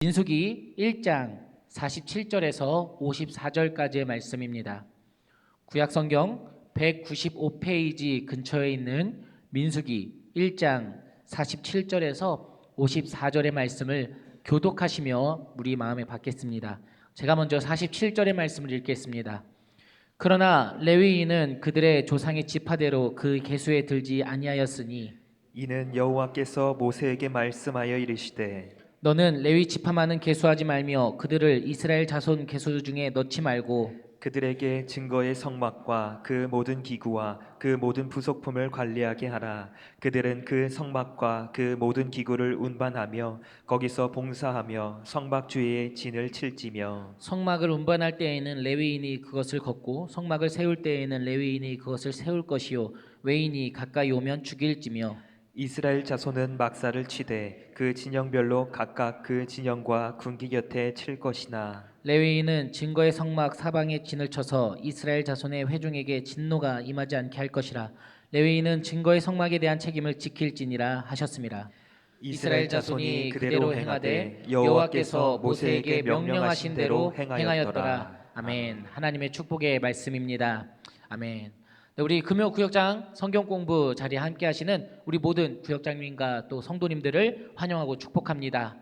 민수기 1장 47절에서 54절까지의 말씀입니다. 구약성경 195페이지 근처에 있는 민수기 1장 47절에서 54절의 말씀을 교독하시며 우리 마음에 받겠습니다. 제가 먼저 47절의 말씀을 읽겠습니다. 그러나 레위인은 그들의 조상의 지파대로 그 계수에 들지 아니하였으니 이는 여호와께서 모세에게 말씀하여 이르시되 너는 레위 지파만은 계수하지 말며 그들을 이스라엘 자손 계수 중에 넣지 말고 그들에게 증거의 성막과 그 모든 기구와 그 모든 부속품을 관리하게 하라. 그들은 그 성막과 그 모든 기구를 운반하며 거기서 봉사하며 성막 주위에 진을 칠지며 성막을 운반할 때에는 레위인이 그것을 걷고 성막을 세울 때에는 레위인이 그것을 세울 것이요 외인이 가까이 오면 죽일지며 이스라엘 자손은 막사를 치되 그 진영별로 각각 그 진영과 군기 곁에 칠 것이나 레위인은 증거의 성막 사방에 진을 쳐서 이스라엘 자손의 회중에게 진노가 임하지 않게 할 것이라. 레위인은 증거의 성막에 대한 책임을 지킬지니라 하셨습니다. 이스라엘 자손이 그대로 행하되 여호와께서 모세에게 명령하신 대로 행하였더라. 아멘. 하나님의 축복의 말씀입니다. 아멘. 네, 우리 금요 구역장 성경 공부 자리에 함께 하시는 우리 모든 구역장님과 또 성도님들을 환영하고 축복합니다.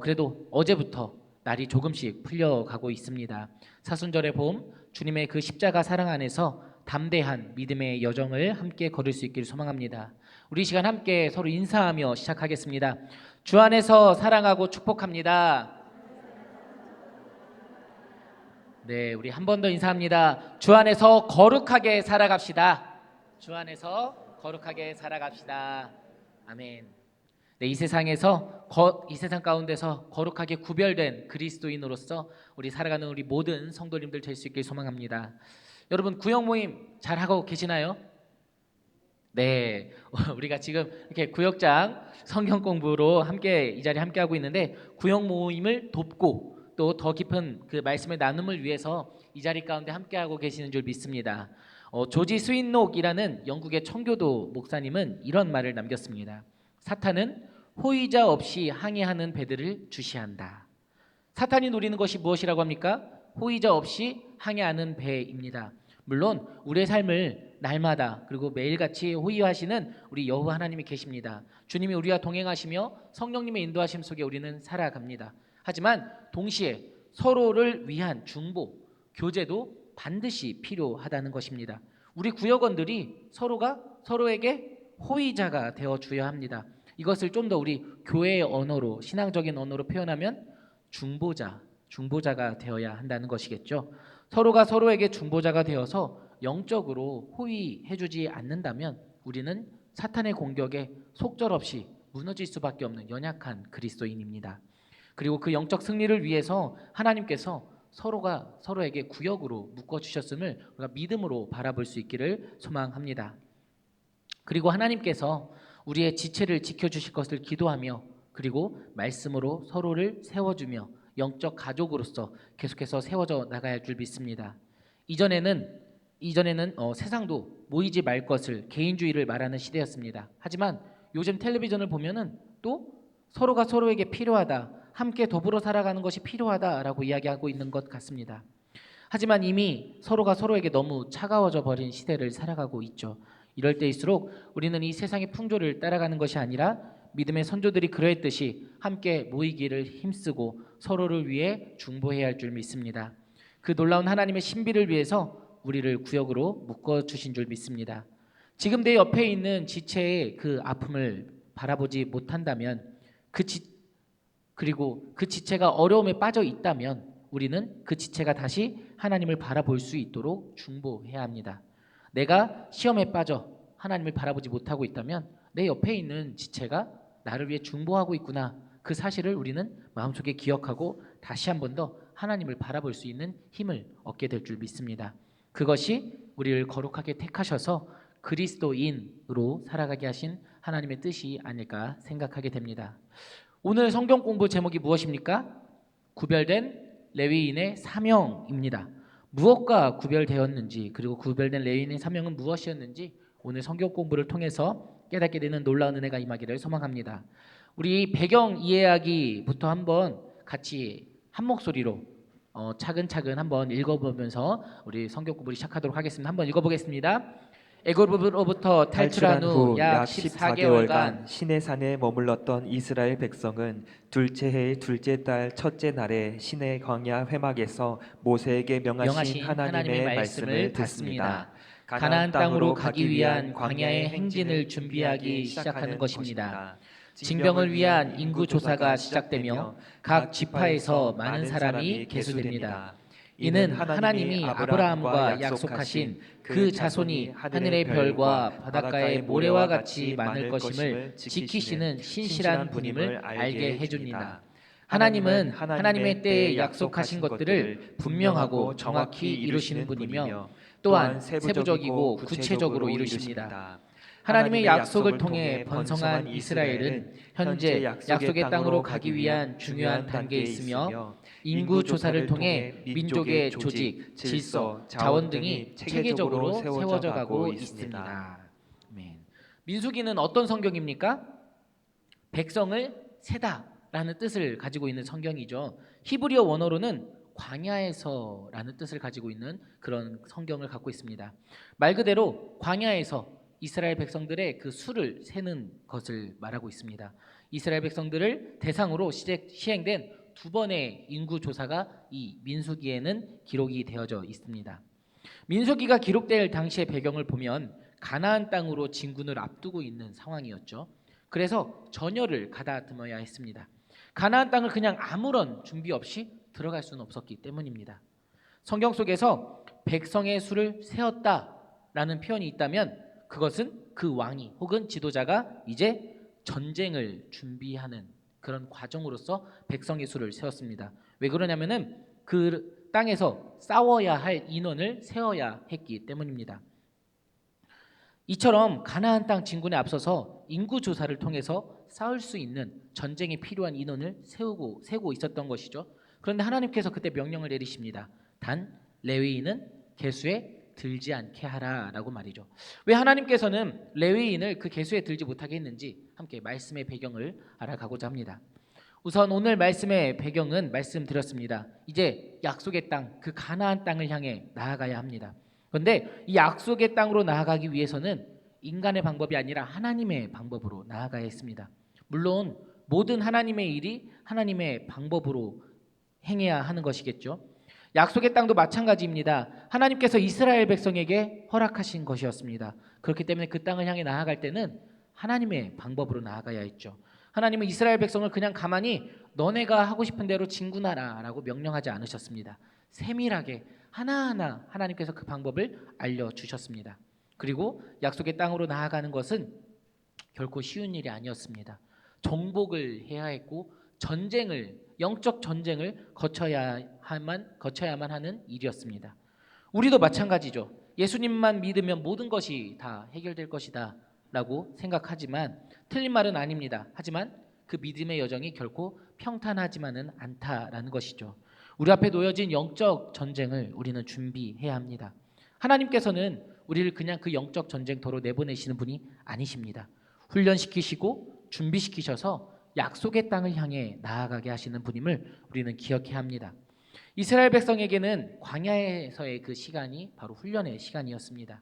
그래도 어제부터 날이 조금씩 풀려가고 있습니다. 사순절의 봄, 주님의 그 십자가 사랑 안에서 담대한 믿음의 여정을 함께 걸을 수 있기를 소망합니다. 우리 이 시간 함께 서로 인사하며 시작하겠습니다. 주 안에서 사랑하고 축복합니다. 네, 우리 한 번 더 인사합니다. 주 안에서 거룩하게 살아갑시다. 주 안에서 거룩하게 살아갑시다. 아멘. 네, 이 세상 가운데서 거룩하게 구별된 그리스도인으로서 우리 살아가는 우리 모든 성도님들 될 수 있길 소망합니다. 여러분 구역 모임 잘 하고 계시나요? 네, 우리가 지금 이렇게 구역장 성경 공부로 함께 이 자리에 함께 하고 있는데 구역 모임을 돕고 또 더 깊은 그 말씀의 나눔을 위해서 이 자리 가운데 함께 하고 계시는 줄 믿습니다. 조지 스윈록이라는 영국의 청교도 목사님은 이런 말을 남겼습니다. 사탄은 호의자 없이 항해하는 배들을 주시한다. 사탄이 노리는 것이 무엇이라고 합니까? 호의자 없이 항해하는 배입니다. 물론 우리의 삶을 날마다 그리고 매일같이 호의하시는 우리 여호와 하나님이 계십니다. 주님이 우리와 동행하시며 성령님의 인도하심 속에 우리는 살아갑니다. 하지만 동시에 서로를 위한 중보, 교제도 반드시 필요하다는 것입니다. 우리 구역원들이 서로가 서로에게 호의자가 되어줘야 합니다. 이것을 좀 더 우리 교회의 언어로, 신앙적인 언어로 표현하면 중보자가 되어야 한다는 것이겠죠. 서로가 서로에게 중보자가 되어서 영적으로 호의해주지 않는다면 우리는 사탄의 공격에 속절없이 무너질 수밖에 없는 연약한 그리스도인입니다. 그리고 그 영적 승리를 위해서 하나님께서 서로가 서로에게 구역으로 묶어주셨음을 우리가 믿음으로 바라볼 수 있기를 소망합니다. 그리고 하나님께서 우리의 지체를 지켜주실 것을 기도하며 그리고 말씀으로 서로를 세워주며 영적 가족으로서 계속해서 세워져 나가야 할 줄 믿습니다. 이전에는 세상도 모이지 말 것을 개인주의를 말하는 시대였습니다. 하지만 요즘 텔레비전을 보면은 또 서로가 서로에게 필요하다, 함께 더불어 살아가는 것이 필요하다라고 이야기하고 있는 것 같습니다. 하지만 이미 서로가 서로에게 너무 차가워져 버린 시대를 살아가고 있죠. 이럴 때일수록 우리는 이 세상의 풍조를 따라가는 것이 아니라 믿음의 선조들이 그러했듯이 함께 모이기를 힘쓰고 서로를 위해 중보해야 할 줄 믿습니다. 그 놀라운 하나님의 신비를 위해서 우리를 구역으로 묶어주신 줄 믿습니다. 지금 내 옆에 있는 지체의 그 아픔을 바라보지 못한다면 그리고 그 지체가 어려움에 빠져 있다면 우리는 그 지체가 다시 하나님을 바라볼 수 있도록 중보해야 합니다. 내가 시험에 빠져 하나님을 바라보지 못하고 있다면 내 옆에 있는 지체가 나를 위해 중보하고 있구나. 그 사실을 우리는 마음속에 기억하고 다시 한 번 더 하나님을 바라볼 수 있는 힘을 얻게 될 줄 믿습니다. 그것이 우리를 거룩하게 택하셔서 그리스도인으로 살아가게 하신 하나님의 뜻이 아닐까 생각하게 됩니다. 오늘 성경 공부 제목이 무엇입니까? 구별된 레위인의 사명입니다. 무엇과 구별되었는지 그리고 구별된 레위인의 사명은 무엇이었는지 오늘 성경 공부를 통해서 깨닫게 되는 놀라운 은혜가 임하기를 소망합니다. 우리 배경 이해하기부터 한번 같이 한 목소리로 차근차근 한번 읽어보면서 우리 성경 공부를 시작하도록 하겠습니다. 한번 읽어보겠습니다. 애굽으로부터 탈출한 후 약 14개월간 시내산에 머물렀던 이스라엘 백성은 둘째 해 둘째 달 첫째 날에 시내 광야 회막에서 모세에게 명하신 하나님의 말씀을 듣습니다. 가나안 땅으로 가기 위한 광야의 행진을 준비하기 시작하는 것입니다. 징병을 위한 인구 조사가 시작되며 각 지파에서 많은 사람이 계수됩니다. 이는 하나님이 아브라함과 약속하신 그 자손이 하늘의 별과 바닷가의 모래와 같이 많을 것임을 지키시는 신실한 분임을 알게 해줍니다. 하나님은 하나님의 때에 약속하신 것들을 분명하고 정확히 이루시는 분이며 또한 세부적이고 구체적으로 이루십니다. 하나님의 약속을 통해 번성한 이스라엘은 현재 약속의 땅으로 가기 위한 중요한 단계에 있으며 인구 조사를 통해 민족의 조직, 질서, 자원 등이 체계적으로 세워져 가고 있습니다. 아멘. 민수기는 어떤 성경입니까? 백성을 세다라는 뜻을 가지고 있는 성경이죠. 히브리어 원어로는 광야에서라는 뜻을 가지고 있는 그런 성경을 갖고 있습니다. 말 그대로 광야에서 이스라엘 백성들의 그 수를 세는 것을 말하고 있습니다. 이스라엘 백성들을 대상으로 시행된 두 번의 인구 조사가 이 민수기에는 기록이 되어져 있습니다. 민수기가 기록될 당시의 배경을 보면 가나안 땅으로 진군을 앞두고 있는 상황이었죠. 그래서 전열을 가다듬어야 했습니다. 가나안 땅을 그냥 아무런 준비 없이 들어갈 수는 없었기 때문입니다. 성경 속에서 백성의 수를 세웠다라는 표현이 있다면 그것은 그 왕이 혹은 지도자가 이제 전쟁을 준비하는 그런 과정으로서 백성의 수를 세웠습니다. 왜 그러냐면은 그 땅에서 싸워야 할 인원을 세워야 했기 때문입니다. 이처럼 가나안 땅 진군에 앞서서 인구 조사를 통해서 싸울 수 있는 전쟁에 필요한 인원을 세우고 있었던 것이죠. 그런데 하나님께서 그때 명령을 내리십니다. 단 레위인은 계수에 들지 않게 하라라고 말이죠. 왜 하나님께서는 레위인을 그 계수에 들지 못하게 했는지 함께 말씀의 배경을 알아가고자 합니다. 우선 오늘 말씀의 배경은 말씀드렸습니다. 이제 약속의 땅, 그 가나안 땅을 향해 나아가야 합니다. 그런데 이 약속의 땅으로 나아가기 위해서는 인간의 방법이 아니라 하나님의 방법으로 나아가야 했습니다. 물론 모든 하나님의 일이 하나님의 방법으로 행해야 하는 것이겠죠. 약속의 땅도 마찬가지입니다. 하나님께서 이스라엘 백성에게 허락하신 것이었습니다. 그렇기 때문에 그 땅을 향해 나아갈 때는 하나님의 방법으로 나아가야 했죠. 하나님은 이스라엘 백성을 그냥 가만히 너네가 하고 싶은 대로 진군하라 라고 명령하지 않으셨습니다. 세밀하게 하나하나 하나님께서 그 방법을 알려주셨습니다. 그리고 약속의 땅으로 나아가는 것은 결코 쉬운 일이 아니었습니다. 정복을 해야 했고 영적 전쟁을 거쳐야만 하는 일이었습니다. 우리도 마찬가지죠. 예수님만 믿으면 모든 것이 다 해결될 것이다 라고 생각하지만 틀린 말은 아닙니다. 하지만 그 믿음의 여정이 결코 평탄하지만은 않다라는 것이죠. 우리 앞에 놓여진 영적 전쟁을 우리는 준비해야 합니다. 하나님께서는 우리를 그냥 그 영적 전쟁터로 내보내시는 분이 아니십니다. 훈련시키시고 준비시키셔서 약속의 땅을 향해 나아가게 하시는 분임을 우리는 기억해야 합니다. 이스라엘 백성에게는 광야에서의 그 시간이 바로 훈련의 시간이었습니다.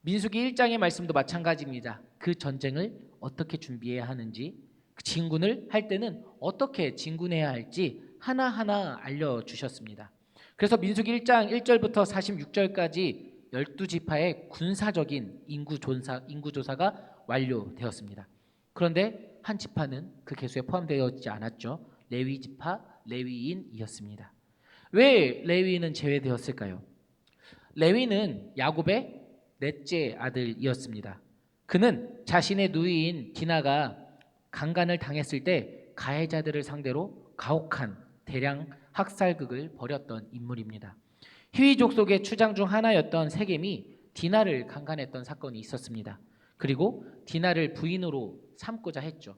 민수기 1장의 말씀도 마찬가지입니다. 그 전쟁을 어떻게 준비해야 하는지, 그 진군을 할 때는 어떻게 진군해야 할지 하나하나 알려주셨습니다. 그래서 민수기 1장 1절부터 46절까지 12지파의 군사적인 인구조사가 완료되었습니다. 그런데 한 지파는 그 계수에 포함되어있지 않았죠. 레위 지파, 레위인이었습니다. 왜 레위인은 제외되었을까요? 레위는 야곱의 넷째 아들이었습니다. 그는 자신의 누이인 디나가 강간을 당했을 때 가해자들을 상대로 가혹한 대량 학살극을 벌였던 인물입니다. 히위족 속의 추장 중 하나였던 세겜이 디나를 강간했던 사건이 있었습니다. 그리고 디나를 부인으로 삼고자 했죠.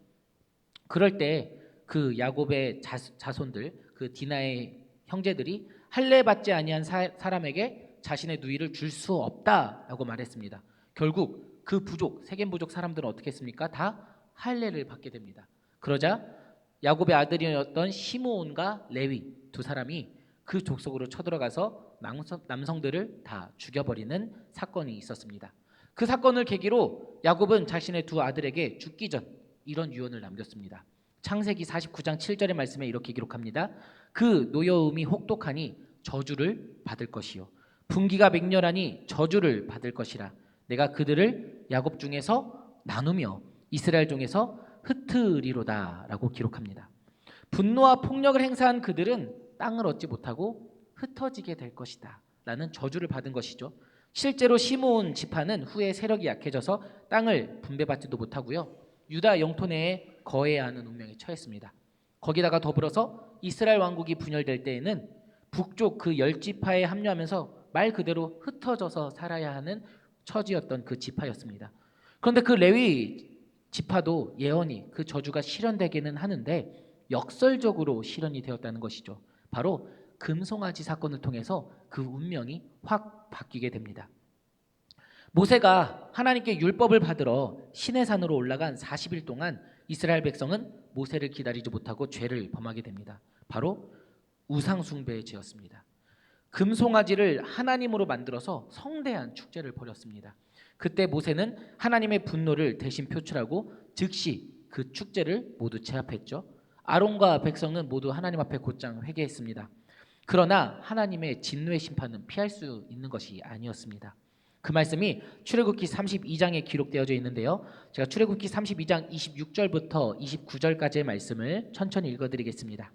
그럴 때 그 야곱의 자손들, 그 디나의 형제들이 할례 받지 아니한 사람에게 자신의 누이를 줄 수 없다라고 말했습니다. 결국 그 부족, 세겜 부족 사람들은 어떻게 했습니까? 다 할례를 받게 됩니다. 그러자 야곱의 아들이었던 시므온과 레위 두 사람이 그 족속으로 쳐들어가서 남성들을 다 죽여버리는 사건이 있었습니다. 그 사건을 계기로 야곱은 자신의 두 아들에게 죽기 전 이런 유언을 남겼습니다. 창세기 49장 7절의 말씀에 이렇게 기록합니다. 그 노여움이 혹독하니 저주를 받을 것이요 분기가 맹렬하니 저주를 받을 것이라. 내가 그들을 야곱 중에서 나누며 이스라엘 중에서 흩으리로다 라고 기록합니다. 분노와 폭력을 행사한 그들은 땅을 얻지 못하고 흩어지게 될 것이다 라는 저주를 받은 것이죠. 실제로 시므온 지파는 후에 세력이 약해져서 땅을 분배받지도 못하고요, 유다 영토 내에 거해야 하는 운명에 처했습니다. 거기다가 더불어서 이스라엘 왕국이 분열될 때에는 북쪽 그 10지파에 합류하면서 말 그대로 흩어져서 살아야 하는 처지였던 그 지파였습니다. 그런데 그 레위 지파도 예언이 그 저주가 실현되기는 하는데 역설적으로 실현이 되었다는 것이죠. 바로 금송아지 사건을 통해서 그 운명이 확 바뀌게 됩니다. 모세가 하나님께 율법을 받으러 시내산으로 올라간 40일 동안 이스라엘 백성은 모세를 기다리지 못하고 죄를 범하게 됩니다. 바로 우상 숭배의 죄였습니다. 금송아지를 하나님으로 만들어서 성대한 축제를 벌였습니다. 그때 모세는 하나님의 분노를 대신 표출하고 즉시 그 축제를 모두 제압했죠. 아론과 백성은 모두 하나님 앞에 곧장 회개했습니다. 그러나 하나님의 진노의 심판은 피할 수 있는 것이 아니었습니다. 그 말씀이 출애굽기 32장에 기록되어져 있는데요, 제가 출애굽기 32장 26절부터 29절까지의 말씀을 천천히 읽어드리겠습니다.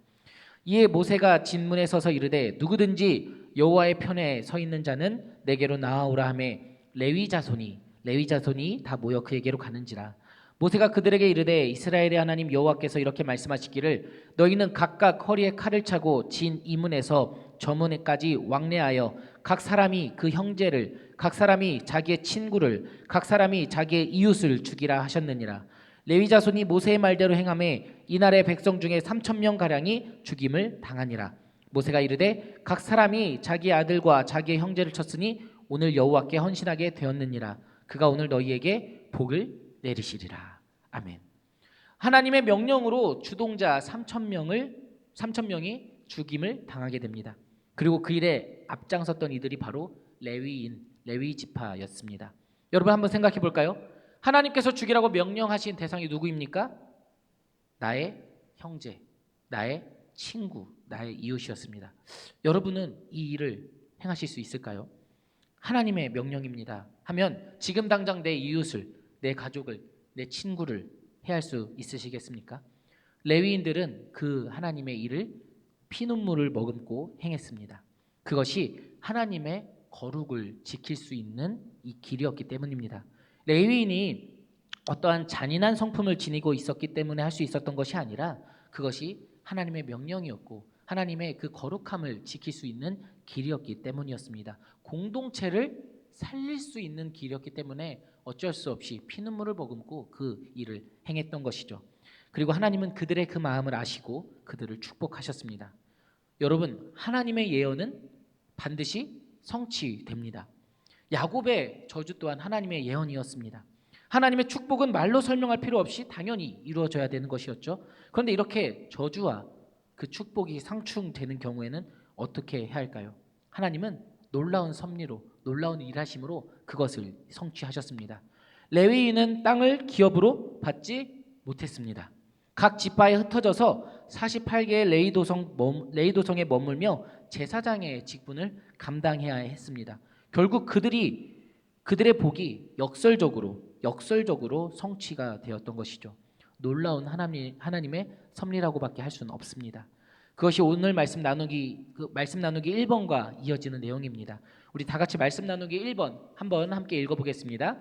이에 모세가 진문에 서서 이르되 누구든지 여호와의 편에 서 있는 자는 내게로 나아오라 하매 레위 자손이 다 모여 그에게로 가는지라. 모세가 그들에게 이르되 이스라엘의 하나님 여호와께서 이렇게 말씀하시기를 너희는 각각 허리에 칼을 차고 진 이문에서 저 문에까지 왕래하여 각 사람이 그 형제를, 각 사람이 자기의 친구를, 각 사람이 자기의 이웃을 죽이라 하셨느니라. 레위 자손이 모세의 말대로 행하매 이날의 백성 중에 3,000명 가량이 죽임을 당하니라. 모세가 이르되 각 사람이 자기의 아들과 자기의 형제를 쳤으니 오늘 여호와께 헌신하게 되었느니라. 그가 오늘 너희에게 복을 내리시리라. 아멘. 하나님의 명령으로 주동자 3,000명이 죽임을 당하게 됩니다. 그리고 그 일에 앞장섰던 이들이 바로 레위 지파였습니다. 여러분 한번 생각해 볼까요? 하나님께서 죽이라고 명령하신 대상이 누구입니까? 나의 형제, 나의 친구, 나의 이웃이었습니다. 여러분은 이 일을 행하실 수 있을까요? 하나님의 명령입니다 하면 지금 당장 내 이웃을, 내 가족을, 내 친구를 해할 수 있으시겠습니까? 레위인들은 그 하나님의 일을 피눈물을 머금고 행했습니다. 그것이 하나님의 거룩을 지킬 수 있는 이 길이었기 때문입니다. 레위인이 어떠한 잔인한 성품을 지니고 있었기 때문에 할 수 있었던 것이 아니라 그것이 하나님의 명령이었고 하나님의 그 거룩함을 지킬 수 있는 길이었기 때문이었습니다. 공동체를 살릴 수 있는 길이었기 때문에 어쩔 수 없이 피눈물을 머금고 그 일을 행했던 것이죠. 그리고 하나님은 그들의 그 마음을 아시고 그들을 축복하셨습니다. 여러분, 하나님의 예언은 반드시 성취됩니다. 야곱의 저주 또한 하나님의 예언이었습니다. 하나님의 축복은 말로 설명할 필요 없이 당연히 이루어져야 되는 것이었죠. 그런데 이렇게 저주와 그 축복이 상충되는 경우에는 어떻게 해야 할까요? 하나님은 놀라운 섭리로, 놀라운 일하심으로 그것을 성취하셨습니다. 레위인은 땅을 기업으로 받지 못했습니다. 각 지파에 흩어져서 48개의 레위도성에 머물며 제사장의 직분을 감당해야 했습니다. 결국 그들의 복이 역설적으로 성취가 되었던 것이죠. 놀라운 하나님의 섭리라고밖에 할 수는 없습니다. 그것이 오늘 말씀 나누기 1번과 이어지는 내용입니다. 우리 다 같이 말씀 나누기 1번 한번 함께 읽어보겠습니다.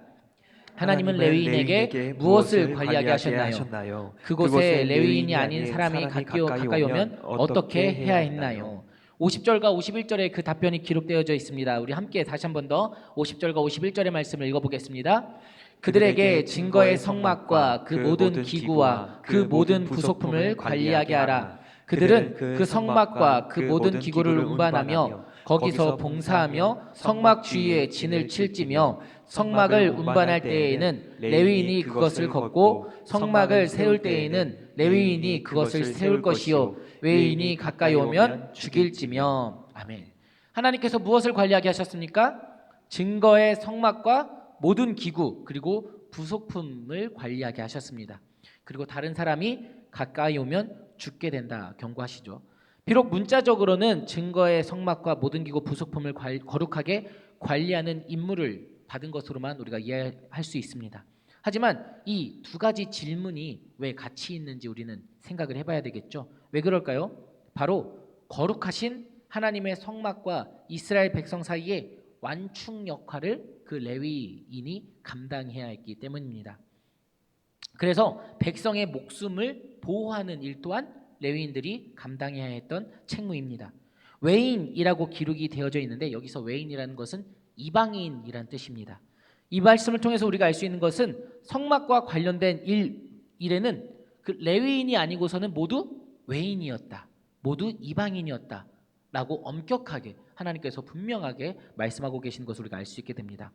하나님은 레위인에게 무엇을 관리하게 하셨나요? 그곳에 레위인이 아닌 사람이 가까이 오면 어떻게 해야 했나요? 50절과 51절에 그 답변이 기록되어져 있습니다. 우리 함께 다시 한 번 더 50절과 51절의 말씀을 읽어보겠습니다. 그들에게 증거의 성막과 그 모든 기구와 그 모든 부속품을 관리하게 하라. 그들은 그 성막과 그 모든 기구를 운반하며 거기서 봉사하며 성막 주위에 진을 칠지며 성막을 운반할 때에는 레위인이 그것을 걷고 성막을 세울 때에는 레위인이 그것을 세울 것이요 외인이 가까이 오면 죽일지며. 아멘. 하나님께서 무엇을 관리하게 하셨습니까? 증거의 성막과 모든 기구 그리고 부속품을 관리하게 하셨습니다. 그리고 다른 사람이 가까이 오면 죽게 된다 경고하시죠. 비록 문자적으로는 증거의 성막과 모든 기구 부속품을 거룩하게 관리하는 임무를 받은 것으로만 우리가 이해할 수 있습니다. 하지만 이 두 가지 질문이 왜 같이 있는지 우리는 생각을 해봐야 되겠죠. 왜 그럴까요? 바로 거룩하신 하나님의 성막과 이스라엘 백성 사이에 완충 역할을 그 레위인이 감당해야 했기 때문입니다. 그래서 백성의 목숨을 보호하는 일 또한 레위인들이 감당해야 했던 책무입니다. 외인이라고 기록이 되어져 있는데 여기서 외인이라는 것은 이방인이란 뜻입니다. 이 말씀을 통해서 우리가 알 수 있는 것은 성막과 관련된 일에는 그 레위인이 아니고서는 모두 외인이었다. 모두 이방인이었다. 라고 엄격하게 하나님께서 분명하게 말씀하고 계시는 것을 우리가 알 수 있게 됩니다.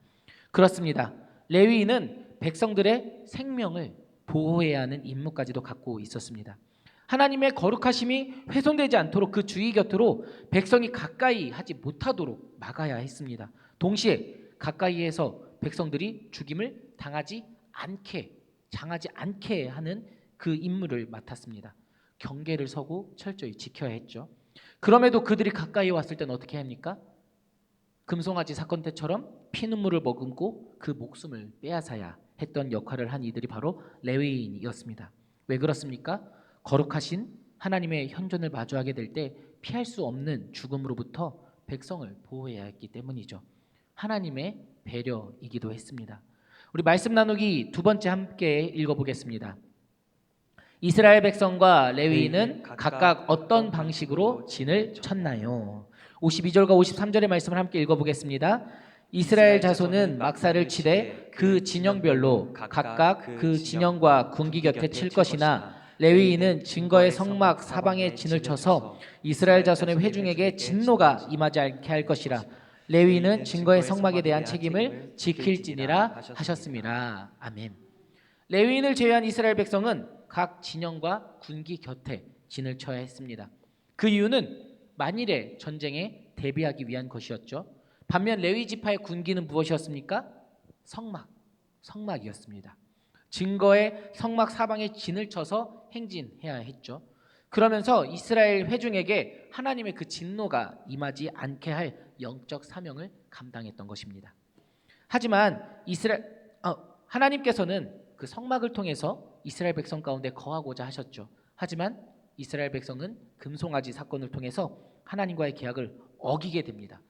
그렇습니다. 레위인은 백성들의 생명을 보호해야 하는 임무까지도 갖고 있었습니다. 하나님의 거룩하심이 훼손되지 않도록 그 주의 곁으로 백성이 가까이 하지 못하도록 막아야 했습니다. 동시에 가까이에서 백성들이 죽임을 당하지 않게 하는 그 임무를 맡았습니다. 경계를 서고 철저히 지켜야 했죠. 그럼에도 그들이 가까이 왔을 때는 어떻게 합니까? 금송아지 사건 때처럼 피눈물을 머금고 그 목숨을 빼앗아야 했던 역할을 한 이들이 바로 레위인이었습니다. 왜 그렇습니까? 거룩하신 하나님의 현존을 마주하게 될 때 피할 수 없는 죽음으로부터 백성을 보호해야 했기 때문이죠. 하나님의 배려이기도 했습니다. 우리 말씀 나누기 두 번째 함께 읽어보겠습니다. 이스라엘 백성과 레위인은 각각 어떤 방식으로 진을 쳤나요? 52절과 53절의 말씀을 함께 읽어보겠습니다. 이스라엘 자손은 막사를 치되 그 진영별로 각각 그 진영과 군기 곁에 칠 것이나 레위인은 증거의 성막 사방에 진을 쳐서 이스라엘 자손의 회중에게 진노가 임하지 않게 할 것이라. 레위인은 증거의 성막에 대한 책임을 지킬지니라 하셨습니다. 아멘. 레위인을 제외한 이스라엘 백성은 각 진영과 군기 곁에 진을 쳐야 했습니다. 그 이유는 만일의 전쟁에 대비하기 위한 것이었죠. 반면 레위 지파의 군기는 무엇이었습니까? 성막이었습니다. 증거의 성막 사방에 진을 쳐서 행진해야 했죠. 그러면서 이스라엘 회중에게 하나님의 그 진노가 임하지 않게 할 영적 사명을 감당했던 것입니다. 하지만 하나님께서는 그 성막을 통해서 이스라엘 백성 가운데 거하고자 하셨죠. 하지만 이스라엘 백성은 금송아지 사건을 통해서 하나님과의 계약을 어기게 됩니다.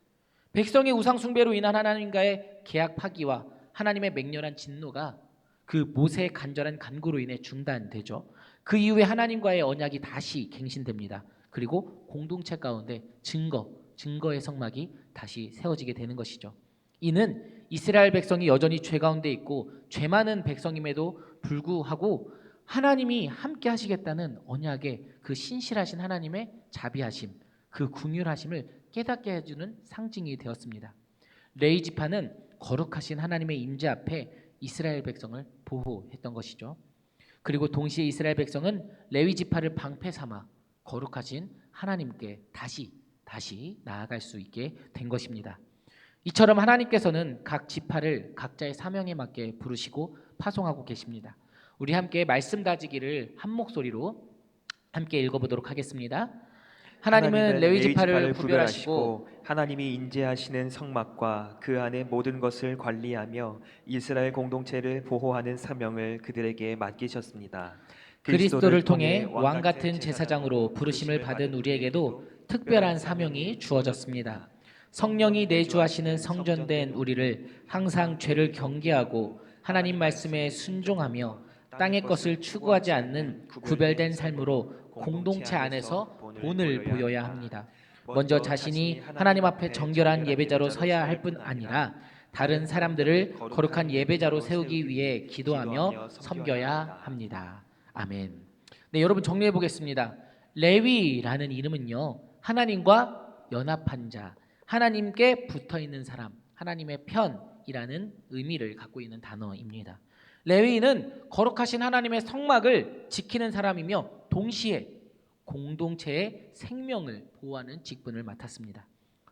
백성의 우상 숭배로 인한 하나님과의 계약 파기와 하나님의 맹렬한 진노가 그 모세의 간절한 간구로 인해 중단되죠. 그 이후에 하나님과의 언약이 다시 갱신됩니다. 그리고 공동체 가운데 증거의 성막이 다시 세워지게 되는 것이죠. 이는 이스라엘 백성이 여전히 죄 가운데 있고 죄 많은 백성임에도 불구하고 하나님이 함께 하시겠다는 언약의 그 신실하신 하나님의 자비하심, 그 긍휼하심을 깨닫게 해주는 상징이 되었습니다. 레위 지파는 거룩하신 하나님의 임재 앞에 이스라엘 백성을 보호했던 것이죠. 그리고 동시에 이스라엘 백성은 레위 지파를 방패 삼아 거룩하신 하나님께 다시 나아갈 수 있게 된 것입니다. 이처럼 하나님께서는 각 지파를 각자의 사명에 맞게 부르시고 파송하고 계십니다. 우리 함께 말씀 다지기를 한 목소리로 함께 읽어보도록 하겠습니다. 하나님은 레위 지파를 구별하시고 하나님이 인재하시는 성막과 그 안의 모든 것을 관리하며 이스라엘 공동체를 보호하는 사명을 그들에게 맡기셨습니다. 그리스도를 통해 왕 같은 제사장으로 부르심을 받은 우리에게도 특별한 사명이 주어졌습니다. 성령이 내주하시는 성전된 우리를 항상 죄를 경계하고 하나님 말씀에 순종하며 땅의 것을 추구하지 않는 구별된 삶으로 공동체 안에서 본을 보여야 합니다. 먼저 자신이 하나님 앞에 정결한 예배자로 서야 할 뿐 아니라 다른 사람들을 거룩한 예배자로 세우기 위해 기도하며 섬겨야 합니다. 아멘. 네, 여러분 정리해 보겠습니다. 레위라는 이름은요, 하나님과 연합한 자, 하나님께 붙어 있는 사람, 하나님의 편이라는 의미를 갖고 있는 단어입니다. 레위인은 거룩하신 하나님의 성막을 지키는 사람이며 동시에 공동체의 생명을 보호하는 직분을 맡았습니다.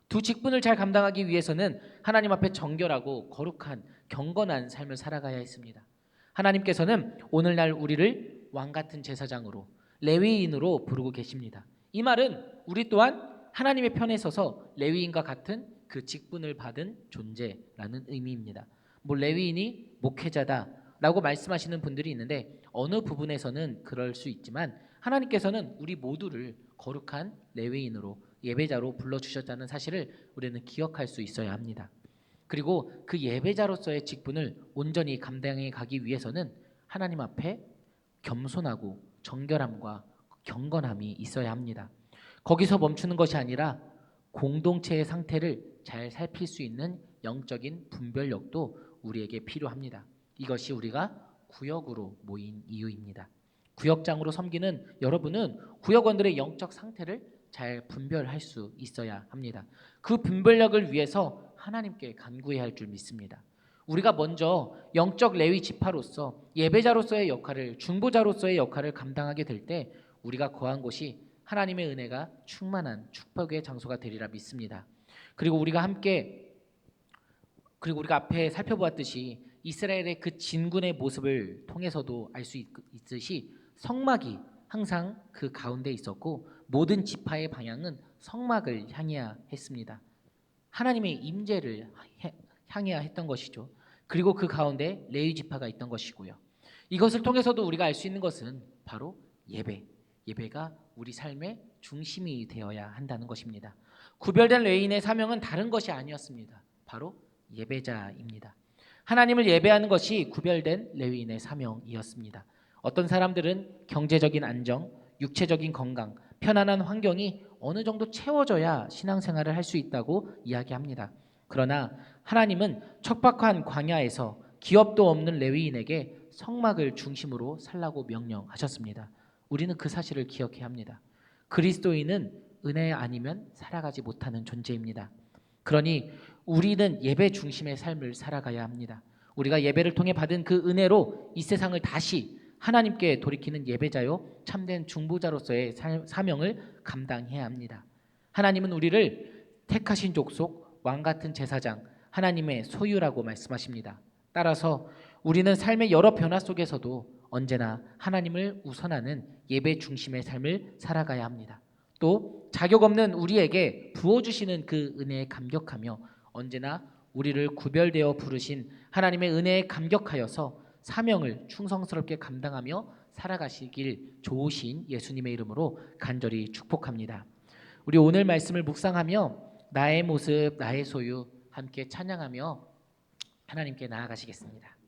두 직분을 잘 감당하기 위해서는 하나님 앞에 정결하고 거룩한 경건한 삶을 살아가야 했습니다. 하나님께서는 오늘날 우리를 왕 같은 제사장으로 레위인으로 부르고 계십니다. 이 말은 우리 또한 하나님의 편에 서서 레위인과 같은 그 직분을 받은 존재라는 의미입니다. 뭐 레위인이 목회자다라고 말씀하시는 분들이 있는데 어느 부분에서는 그럴 수 있지만 하나님께서는 우리 모두를 거룩한 레위인으로 예배자로 불러주셨다는 사실을 우리는 기억할 수 있어야 합니다. 그리고 그 예배자로서의 직분을 온전히 감당해 가기 위해서는 하나님 앞에 겸손하고 정결함과 경건함이 있어야 합니다. 거기서 멈추는 것이 아니라 공동체의 상태를 잘 살필 수 있는 영적인 분별력도 우리에게 필요합니다. 이것이 우리가 구역으로 모인 이유입니다. 구역장으로 섬기는 여러분은 구역원들의 영적 상태를 잘 분별할 수 있어야 합니다. 그 분별력을 위해서 하나님께 간구해야 할 줄 믿습니다. 우리가 먼저 영적 레위 지파로서 예배자로서의 역할을, 중보자로서의 역할을 감당하게 될 때 우리가 거한 곳이 하나님의 은혜가 충만한 축복의 장소가 되리라 믿습니다. 그리고 우리가 앞에 살펴보았듯이 이스라엘의 그 진군의 모습을 통해서도 알 수 있듯이 성막이 항상 그 가운데 있었고 모든 지파의 방향은 성막을 향해야 했습니다. 하나님의 임재를 향해야 했던 것이죠. 그리고 그 가운데 레위 지파가 있던 것이고요. 이것을 통해서도 우리가 알 수 있는 것은 바로 예배가 우리 삶의 중심이 되어야 한다는 것입니다. 구별된 레위인의 사명은 다른 것이 아니었습니다. 바로 예배자입니다. 하나님을 예배하는 것이 구별된 레위인의 사명이었습니다. 어떤 사람들은 경제적인 안정, 육체적인 건강, 편안한 환경이 어느 정도 채워져야 신앙생활을 할 수 있다고 이야기합니다. 그러나 하나님은 척박한 광야에서 기업도 없는 레위인에게 성막을 중심으로 살라고 명령하셨습니다. 우리는 그 사실을 기억해야 합니다. 그리스도인은 은혜 아니면 살아가지 못하는 존재입니다. 그러니 우리는 예배 중심의 삶을 살아가야 합니다. 우리가 예배를 통해 받은 그 은혜로 이 세상을 다시 하나님께 돌이키는 예배자요 참된 중보자로서의 사명을 감당해야 합니다. 하나님은 우리를 택하신 족속, 왕 같은 제사장, 하나님의 소유라고 말씀하십니다. 따라서 우리는 삶의 여러 변화 속에서도 언제나 하나님을 우선하는 예배 중심의 삶을 살아가야 합니다. 또 자격 없는 우리에게 부어주시는 그 은혜에 감격하며 언제나 우리를 구별되어 부르신 하나님의 은혜에 감격하여서 사명을 충성스럽게 감당하며 살아가시길 좋으신 예수님의 이름으로 간절히 축복합니다. 우리 오늘 말씀을 묵상하며 나의 모습, 나의 소유 함께 찬양하며 하나님께 나아가시겠습니다.